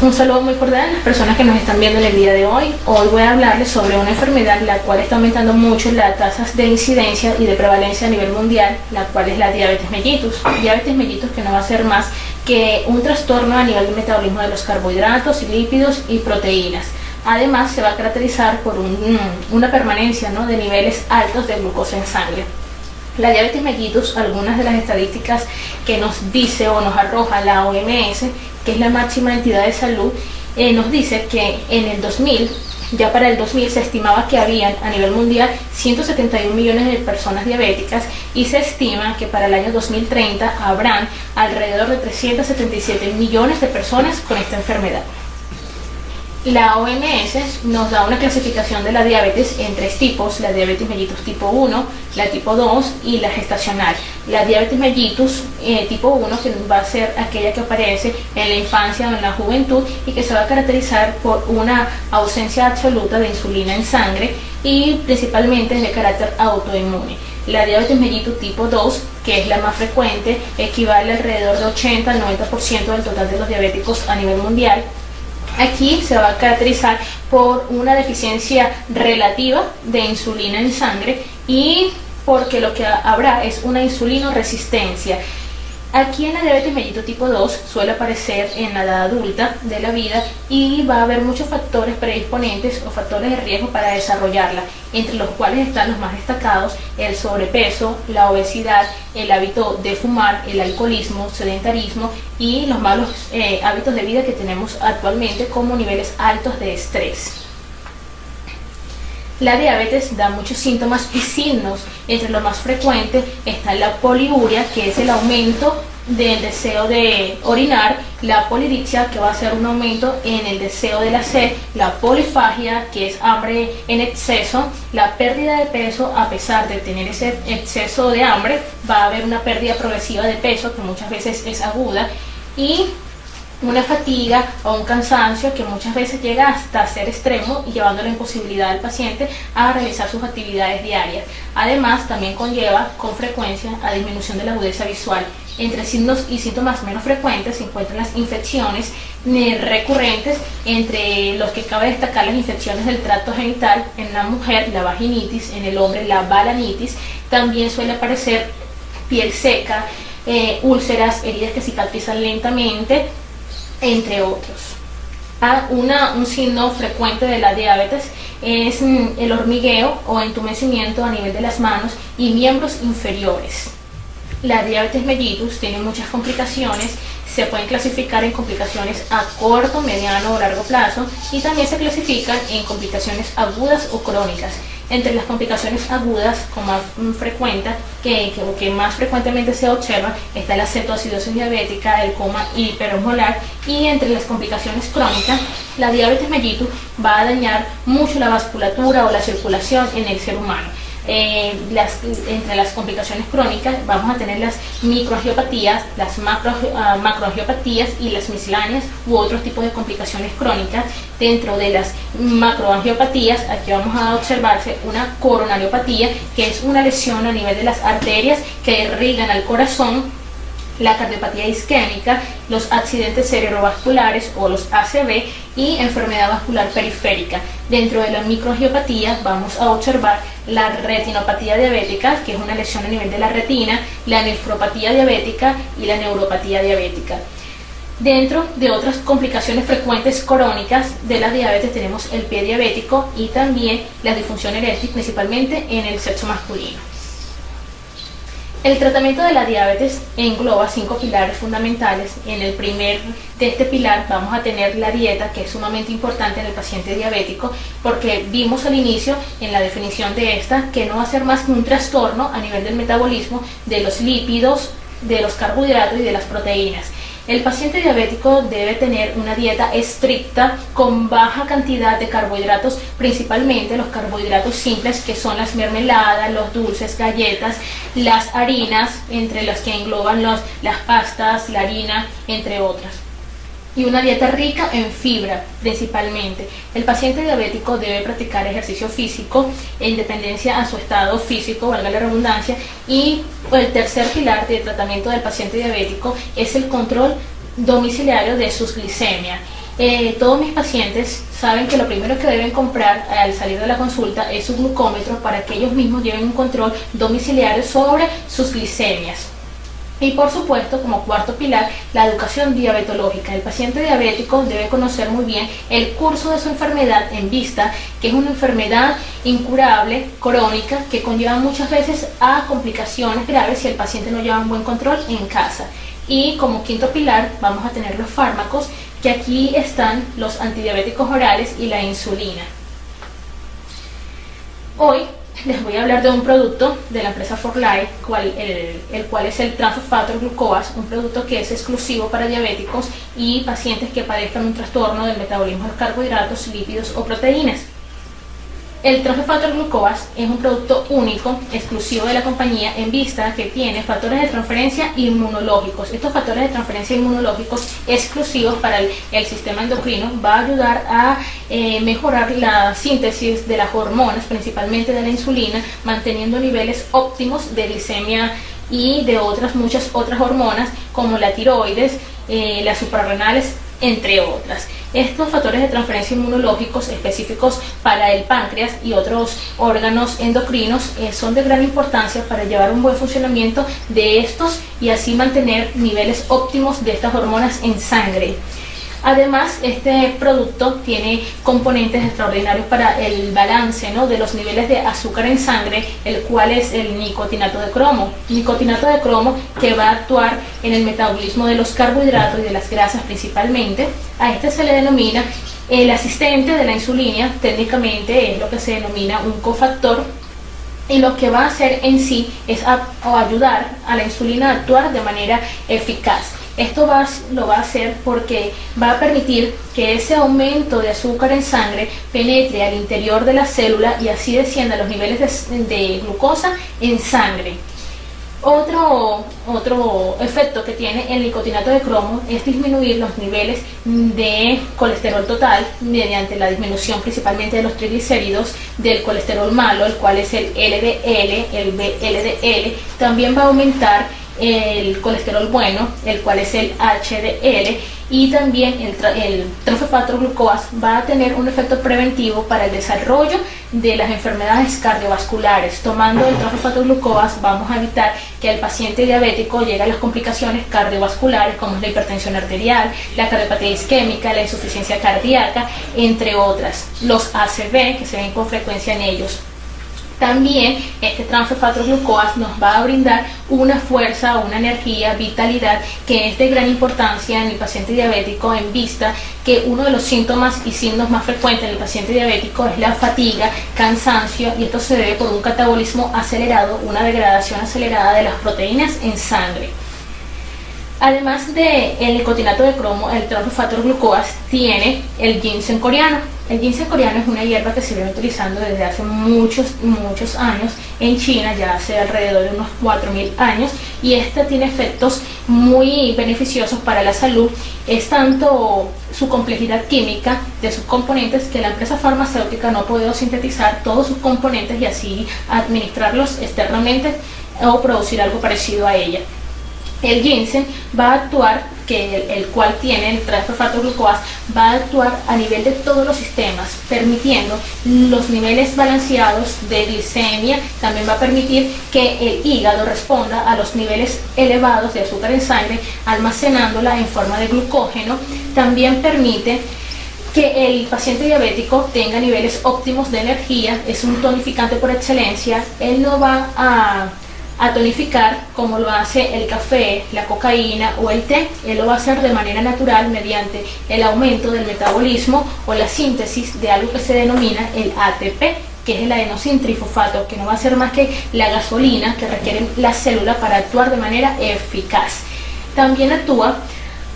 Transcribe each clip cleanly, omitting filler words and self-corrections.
Un saludo muy cordial a las personas que nos están viendo en el día de hoy. Hoy voy a hablarles sobre una enfermedad la cual está aumentando mucho las tasas de incidencia y de prevalencia a nivel mundial, la cual es la diabetes mellitus. Diabetes mellitus que no va a ser más que un trastorno a nivel del metabolismo de los carbohidratos, lípidos y proteínas. Además se va a caracterizar por una permanencia, ¿no?, de niveles altos de glucosa en sangre. La diabetes mellitus, algunas de las estadísticas que nos dice o nos arroja la OMS, que es la máxima entidad de salud, nos dice que en el 2000, ya para el 2000 se estimaba que habían a nivel mundial 171 millones de personas diabéticas y se estima que para el año 2030 habrán alrededor de 377 millones de personas con esta enfermedad. La OMS nos da una clasificación de la diabetes en tres tipos: la diabetes mellitus tipo 1, la tipo 2 y la gestacional. La diabetes mellitus tipo 1, que va a ser aquella que aparece en la infancia o en la juventud y que se va a caracterizar por una ausencia absoluta de insulina en sangre y principalmente es de carácter autoinmune. La diabetes mellitus tipo 2, que es la más frecuente, equivale alrededor de 80 al 90% del total de los diabéticos a nivel mundial. Aquí se va a caracterizar por una deficiencia relativa de insulina en sangre y porque lo que habrá es una insulinoresistencia. Aquí en la diabetes mellitus tipo 2 suele aparecer en la edad adulta de la vida y va a haber muchos factores predisponentes o factores de riesgo para desarrollarla, entre los cuales están los más destacados: el sobrepeso, la obesidad, el hábito de fumar, el alcoholismo, sedentarismo y los malos hábitos de vida que tenemos actualmente, como niveles altos de estrés. La diabetes da muchos síntomas y signos. Entre los más frecuentes está la poliuria, que es el aumento del deseo de orinar; la polidipsia, que va a ser un aumento en el deseo de la sed; la polifagia, que es hambre en exceso; la pérdida de peso. A pesar de tener ese exceso de hambre, va a haber una pérdida progresiva de peso que muchas veces es aguda, y una fatiga o un cansancio que muchas veces llega hasta ser extremo y llevando la imposibilidad al paciente a realizar sus actividades diarias. Además, también conlleva con frecuencia a disminución de la agudeza visual. Entre signos y síntomas menos frecuentes se encuentran las infecciones recurrentes, entre los que cabe destacar las infecciones del tracto genital. En la mujer, la vaginitis; en el hombre, la balanitis. También suele aparecer piel seca, úlceras, heridas que cicatrizan lentamente, entre otros. Un signo frecuente de la diabetes es el hormigueo o entumecimiento a nivel de las manos y miembros inferiores. La diabetes mellitus tiene muchas complicaciones. Se pueden clasificar en complicaciones a corto, mediano o largo plazo, y también se clasifican en complicaciones agudas o crónicas. Entre las complicaciones agudas, como más frecuente, que más frecuentemente se observa, está la cetoacidosis diabética, el coma hiperosmolar, y entre las complicaciones crónicas, la diabetes mellitus va a dañar mucho la vasculatura o la circulación en el ser humano. Entre las complicaciones crónicas vamos a tener las microangiopatías, las macroangiopatías y las misceláneas u otros tipos de complicaciones crónicas. Dentro de las macroangiopatías, aquí vamos a observarse una coronariopatía, que es una lesión a nivel de las arterias que irrigan al corazón; la cardiopatía isquémica, los accidentes cerebrovasculares o los ACV y enfermedad vascular periférica. Dentro de la microangiopatía vamos a observar la retinopatía diabética, que es una lesión a nivel de la retina; la nefropatía diabética y la neuropatía diabética. Dentro de otras complicaciones frecuentes crónicas de la diabetes tenemos el pie diabético y también la disfunción eréctil, principalmente en el sexo masculino. El tratamiento de la diabetes engloba 5 pilares fundamentales. En el primer de este pilar vamos a tener la dieta, que es sumamente importante en el paciente diabético, porque vimos al inicio en la definición de esta que no va a ser más que un trastorno a nivel del metabolismo de los lípidos, de los carbohidratos y de las proteínas. El paciente diabético debe tener una dieta estricta con baja cantidad de carbohidratos, principalmente los carbohidratos simples, que son las mermeladas, los dulces, galletas, las harinas, entre las que engloban las pastas, la harina, entre otras. Y una dieta rica en fibra, principalmente. El paciente diabético debe practicar ejercicio físico en dependencia a su estado físico, valga la redundancia. Y el tercer pilar de tratamiento del paciente diabético es el control domiciliario de sus glicemias. Todos mis pacientes saben que lo primero que deben comprar al salir de la consulta es un glucómetro para que ellos mismos lleven un control domiciliario sobre sus glicemias. Y por supuesto, como cuarto pilar, la educación diabetológica. El paciente diabético debe conocer muy bien el curso de su enfermedad en vista, que es una enfermedad incurable, crónica, que conlleva muchas veces a complicaciones graves si el paciente no lleva un buen control en casa. Y como quinto pilar vamos a tener los fármacos, que aquí están los antidiabéticos orales y la insulina. Hoy les voy a hablar de un producto de la empresa For Life, el cual es el Trans Fat Factor Glucoase, un producto que es exclusivo para diabéticos y pacientes que padezcan un trastorno del metabolismo de los carbohidratos, lípidos o proteínas. El Trans Fat Factor Glucoase es un producto único, exclusivo de la compañía, en vista que tiene factores de transferencia inmunológicos. Estos factores de transferencia inmunológicos exclusivos para el sistema endocrino va a ayudar a mejorar la síntesis de las hormonas, principalmente de la insulina, manteniendo niveles óptimos de glicemia y de muchas otras hormonas como la tiroides, las suprarrenales, entre otras. Estos factores de transferencia inmunológicos específicos para el páncreas y otros órganos endocrinos son de gran importancia para llevar un buen funcionamiento de estos y así mantener niveles óptimos de estas hormonas en sangre. Además, este producto tiene componentes extraordinarios para el balance, ¿no?, de los niveles de azúcar en sangre, el cual es el nicotinato de cromo. Nicotinato de cromo que va a actuar en el metabolismo de los carbohidratos y de las grasas principalmente. A este se le denomina el asistente de la insulina, técnicamente es lo que se denomina un cofactor, y lo que va a hacer en sí es ayudar a la insulina a actuar de manera eficaz. Esto lo va a hacer porque va a permitir que ese aumento de azúcar en sangre penetre al interior de la célula y así descienda los niveles de glucosa en sangre. Otro efecto que tiene el nicotinato de cromo es disminuir los niveles de colesterol total mediante la disminución principalmente de los triglicéridos, del colesterol malo, el cual es el LDL, el VLDL. También va a aumentar el colesterol bueno, el cual es el HDL, y también el Trans Fat Factor Glucoase va a tener un efecto preventivo para el desarrollo de las enfermedades cardiovasculares. Tomando el Trans Fat Factor Glucoase vamos a evitar que el paciente diabético llegue a las complicaciones cardiovasculares como es la hipertensión arterial, la cardiopatía isquémica, la insuficiencia cardíaca, entre otras. Los ACV que se ven con frecuencia en ellos. También este Trans Fat Factor Glucoase nos va a brindar una fuerza, una energía, vitalidad que es de gran importancia en el paciente diabético, en vista que uno de los síntomas y signos más frecuentes en el paciente diabético es la fatiga, cansancio, y esto se debe por un catabolismo acelerado, una degradación acelerada de las proteínas en sangre. Además del nicotinato de cromo, el Trans Fat Factor Glucoase tiene el ginseng coreano. El ginseng coreano es una hierba que se viene utilizando desde hace muchos años en China, ya hace alrededor de unos 4.000 años, y esta tiene efectos muy beneficiosos para la salud. Es tanto su complejidad química de sus componentes que la empresa farmacéutica no ha podido sintetizar todos sus componentes y así administrarlos externamente o producir algo parecido a ella. El ginseng va a actuar, el cual tiene el Trans Fat Factor Glucoase, va a actuar a nivel de todos los sistemas, permitiendo los niveles balanceados de glicemia. También va a permitir que el hígado responda a los niveles elevados de azúcar en sangre, almacenándola en forma de glucógeno. También permite que el paciente diabético tenga niveles óptimos de energía. Es un tonificante por excelencia. Él no va a tonificar como lo hace el café, la cocaína o el té. Él lo va a hacer de manera natural mediante el aumento del metabolismo o la síntesis de algo que se denomina el ATP, que es el adenosintrifosfato, que no va a ser más que la gasolina que requiere la célula para actuar de manera eficaz. También actúa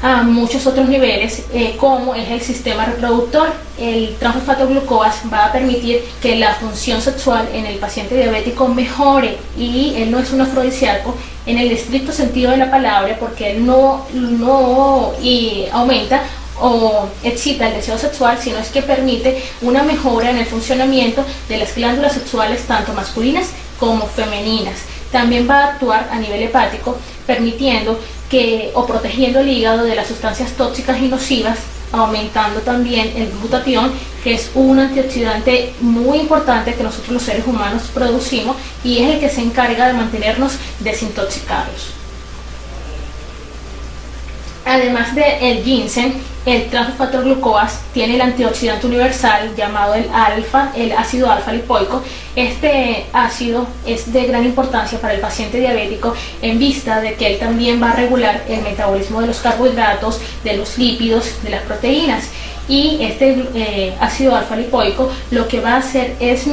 a muchos otros niveles, como es el sistema reproductor. El Trans Fat Factor Glucoase va a permitir que la función sexual en el paciente diabético mejore, y él no es un afrodisíaco en el estricto sentido de la palabra, porque él no aumenta o excita el deseo sexual, sino es que permite una mejora en el funcionamiento de las glándulas sexuales tanto masculinas como femeninas. También va a actuar a nivel hepático, permitiendo o protegiendo el hígado de las sustancias tóxicas y nocivas aumentando también el glutatión, que es un antioxidante muy importante que nosotros los seres humanos producimos y es el que se encarga de mantenernos desintoxicados. Además del ginseng, el transfosfato glucoas tiene el antioxidante universal llamado el ácido alfa lipoico. Este ácido es de gran importancia para el paciente diabético en vista de que él también va a regular el metabolismo de los carbohidratos, de los lípidos, de las proteínas. Y este ácido alfa lipoico lo que va a hacer es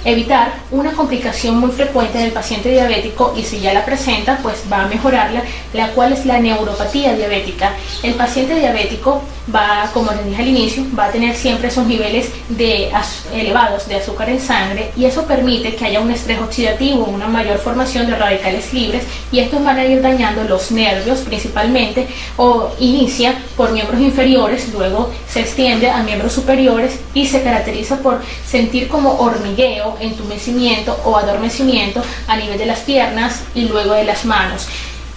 evitar una complicación muy frecuente en el paciente diabético, y si ya la presenta, pues va a mejorarla, la cual es la neuropatía diabética. El paciente diabético va, como les dije al inicio, va a tener siempre esos niveles elevados de azúcar en sangre, y eso permite que haya un estrés oxidativo, una mayor formación de radicales libres, y estos van a ir dañando los nervios principalmente, o inicia por miembros inferiores, luego se extiende a miembros superiores y se caracteriza por sentir como hormigueo, entumecimiento o adormecimiento a nivel de las piernas y luego de las manos.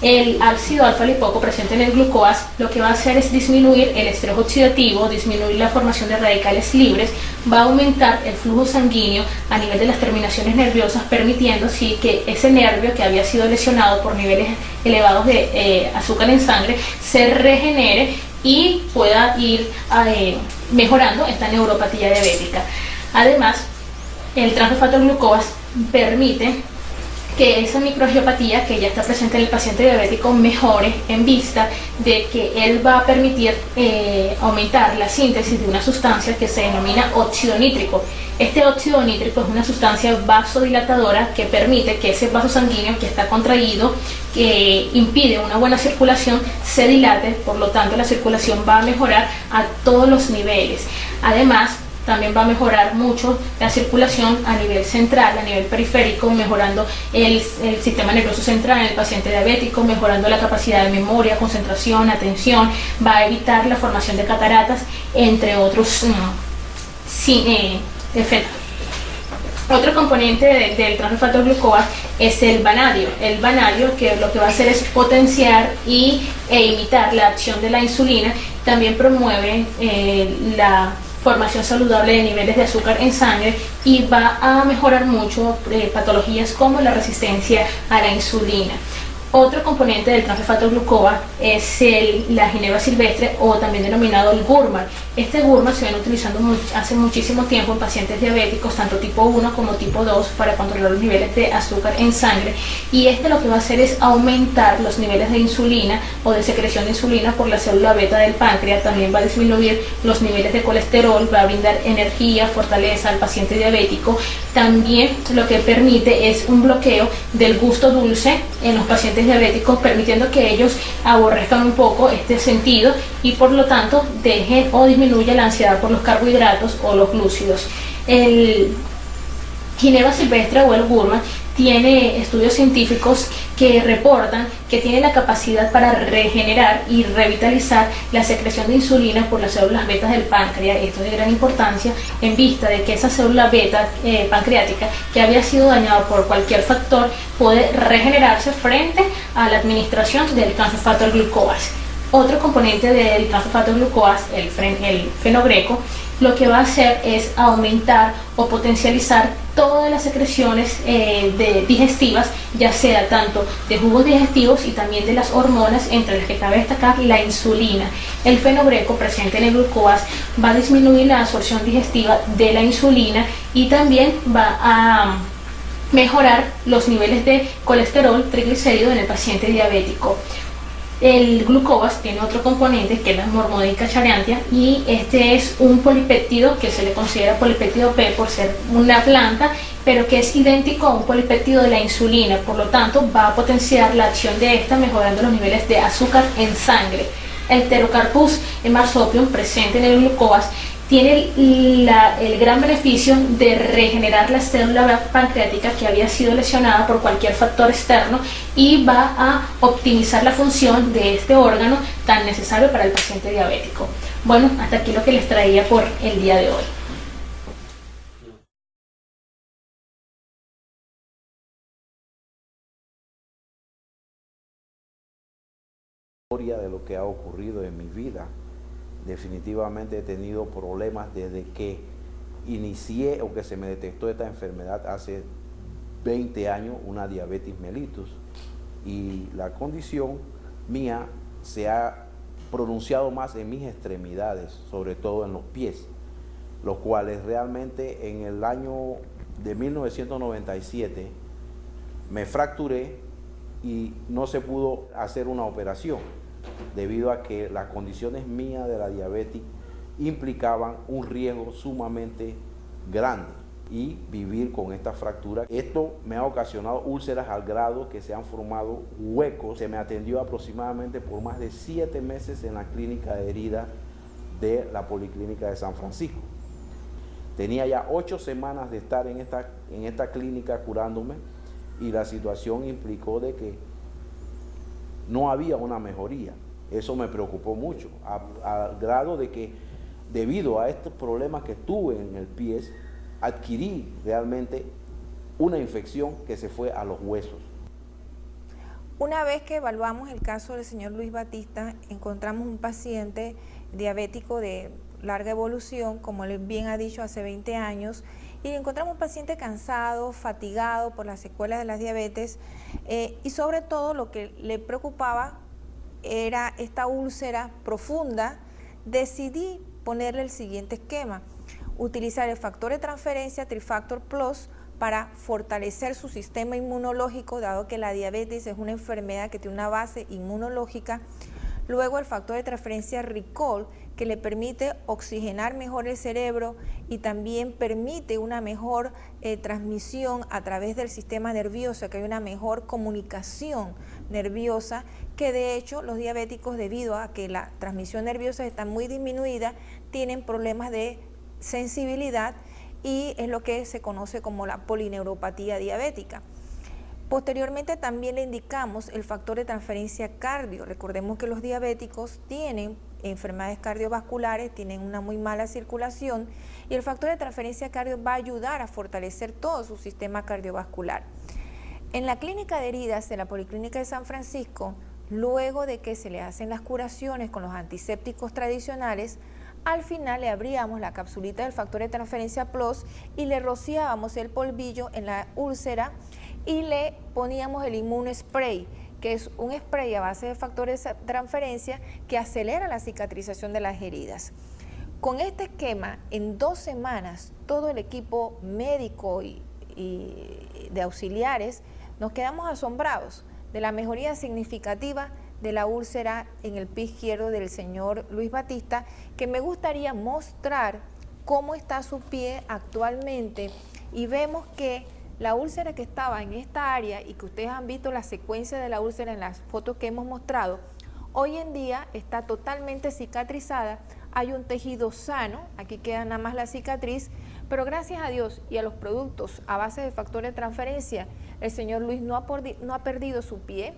El ácido alfa lipoico presente en el glucoas lo que va a hacer es disminuir el estrés oxidativo, disminuir la formación de radicales libres, va a aumentar el flujo sanguíneo a nivel de las terminaciones nerviosas, permitiendo así que ese nervio que había sido lesionado por niveles elevados de azúcar en sangre se regenere y pueda ir mejorando esta neuropatía diabética. Además, el transfosfato glucoas permite que esa microangiopatía que ya está presente en el paciente diabético mejore en vista de que él va a permitir aumentar la síntesis de una sustancia que se denomina óxido nítrico. Este óxido nítrico es una sustancia vasodilatadora que permite que ese vaso sanguíneo que está contraído, que impide una buena circulación, se dilate, por lo tanto la circulación va a mejorar a todos los niveles. Además, también va a mejorar mucho la circulación a nivel central, a nivel periférico, mejorando el sistema nervioso central en el paciente diabético, mejorando la capacidad de memoria, concentración, atención, va a evitar la formación de cataratas, entre otros efectos. Otro componente del transfosfato glucoas es el vanadio. El vanadio que lo que va a hacer es potenciar e imitar la acción de la insulina. También promueve la formación saludable de niveles de azúcar en sangre y va a mejorar mucho patologías como la resistencia a la insulina. Otro componente del transfosfato glucoas es la ginebra silvestre, o también denominado el Gurmar. Este Gurmar se viene utilizando hace muchísimo tiempo en pacientes diabéticos, tanto tipo 1 como tipo 2, para controlar los niveles de azúcar en sangre, y este lo que va a hacer es aumentar los niveles de insulina o de secreción de insulina por la célula beta del páncreas. También va a disminuir los niveles de colesterol, va a brindar energía, fortaleza al paciente diabético. También lo que permite es un bloqueo del gusto dulce en los pacientes diabéticos, permitiendo que ellos aborrezcan un poco este sentido y por lo tanto dejen o disminuya la ansiedad por los carbohidratos o los glúcidos. El ginebra silvestre o el Gurmar tiene estudios científicos que reportan que tiene la capacidad para regenerar y revitalizar la secreción de insulina por las células betas del páncreas. Esto es de gran importancia en vista de que esa célula beta pancreática, que había sido dañada por cualquier factor, puede regenerarse frente a la administración del transfosfato glucoas. Otro componente del transfosfato glucoas, el fenogreco, lo que va a hacer es aumentar o potencializar todas las secreciones digestivas, ya sea tanto de jugos digestivos y también de las hormonas, entre las que cabe destacar la insulina. El fenogreco presente en el glucoas va a disminuir la absorción digestiva de la insulina y también va a mejorar los niveles de colesterol, triglicéridos en el paciente diabético. El glucoas tiene otro componente que es la Mormodica charantia, y este es un polipéptido que se le considera polipéptido P por ser una planta, pero que es idéntico a un polipéptido de la insulina, por lo tanto va a potenciar la acción de esta, mejorando los niveles de azúcar en sangre. El Pterocarpus marsopium presente en el glucoas tiene el gran beneficio de regenerar la célula pancreática que había sido lesionada por cualquier factor externo, y va a optimizar la función de este órgano tan necesario para el paciente diabético. Bueno, hasta aquí lo que les traía por el día de hoy. De lo que ha ocurrido en mi vida. Definitivamente he tenido problemas desde que inicié o que se me detectó esta enfermedad hace 20 años, una diabetes mellitus, y la condición mía se ha pronunciado más en mis extremidades, sobre todo en los pies, los cuales realmente en el año de 1997 me fracturé y no se pudo hacer una operación debido a que las condiciones mías de la diabetes implicaban un riesgo sumamente grande y vivir con esta fractura. Esto me ha ocasionado úlceras al grado que se han formado huecos. Se me atendió aproximadamente por más de 7 meses en la clínica de heridas de la Policlínica de San Francisco. Tenía ya 8 semanas de estar en esta clínica curándome y la situación implicó de que no había una mejoría. Eso me preocupó mucho, al grado de que debido a estos problemas que tuve en el pie, adquirí realmente una infección que se fue a los huesos. Una vez que evaluamos el caso del señor Luis Batista, encontramos un paciente diabético de larga evolución, como él bien ha dicho, hace 20 años, y encontramos un paciente cansado, fatigado por las secuelas de la diabetes, y sobre todo lo que le preocupaba era esta úlcera profunda. Decidí ponerle el siguiente esquema: utilizar el factor de transferencia Trifactor Plus para fortalecer su sistema inmunológico, dado que la diabetes es una enfermedad que tiene una base inmunológica. Luego el factor de transferencia Recall, que le permite oxigenar mejor el cerebro y también permite una mejor transmisión a través del sistema nervioso, que hay una mejor comunicación nerviosa, que de hecho los diabéticos, debido a que la transmisión nerviosa está muy disminuida, tienen problemas de sensibilidad y es lo que se conoce como la polineuropatía diabética. Posteriormente también le indicamos el factor de transferencia cardio. Recordemos que los diabéticos tienen enfermedades cardiovasculares, tienen una muy mala circulación y el factor de transferencia cardio va a ayudar a fortalecer todo su sistema cardiovascular. En la clínica de heridas de la Policlínica de San Francisco, luego de que se le hacen las curaciones con los antisépticos tradicionales, al final le abríamos la capsulita del factor de transferencia Plus y le rociábamos el polvillo en la úlcera y le poníamos el Immunospray, que es un spray a base de factores de transferencia que acelera la cicatrización de las heridas. Con este esquema, en 2 semanas, todo el equipo médico y de auxiliares nos quedamos asombrados de la mejoría significativa de la úlcera en el pie izquierdo del señor Luis Batista, que me gustaría mostrar cómo está su pie actualmente, y vemos que la úlcera que estaba en esta área y que ustedes han visto la secuencia de la úlcera en las fotos que hemos mostrado, hoy en día está totalmente cicatrizada, hay un tejido sano, aquí queda nada más la cicatriz, pero gracias a Dios y a los productos a base de factores de transferencia, el señor Luis no ha perdido su pie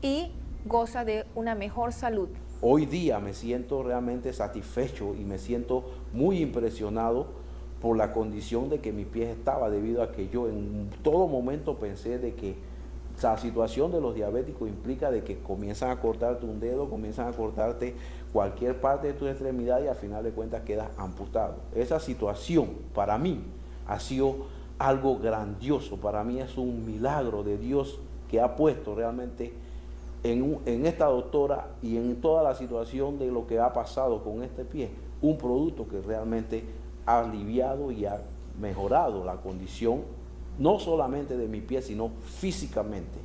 y goza de una mejor salud. Hoy día me siento realmente satisfecho y me siento muy impresionado por la condición de que mi pie estaba, debido a que yo en todo momento pensé de que la situación de los diabéticos implica de que comienzan a cortarte un dedo, comienzan a cortarte cualquier parte de tu extremidad y al final de cuentas quedas amputado. Esa situación para mí ha sido algo grandioso, para mí es un milagro de Dios que ha puesto realmente en esta doctora y en toda la situación de lo que ha pasado con este pie, un producto que realmente ha aliviado y ha mejorado la condición no solamente de mi pie, sino físicamente.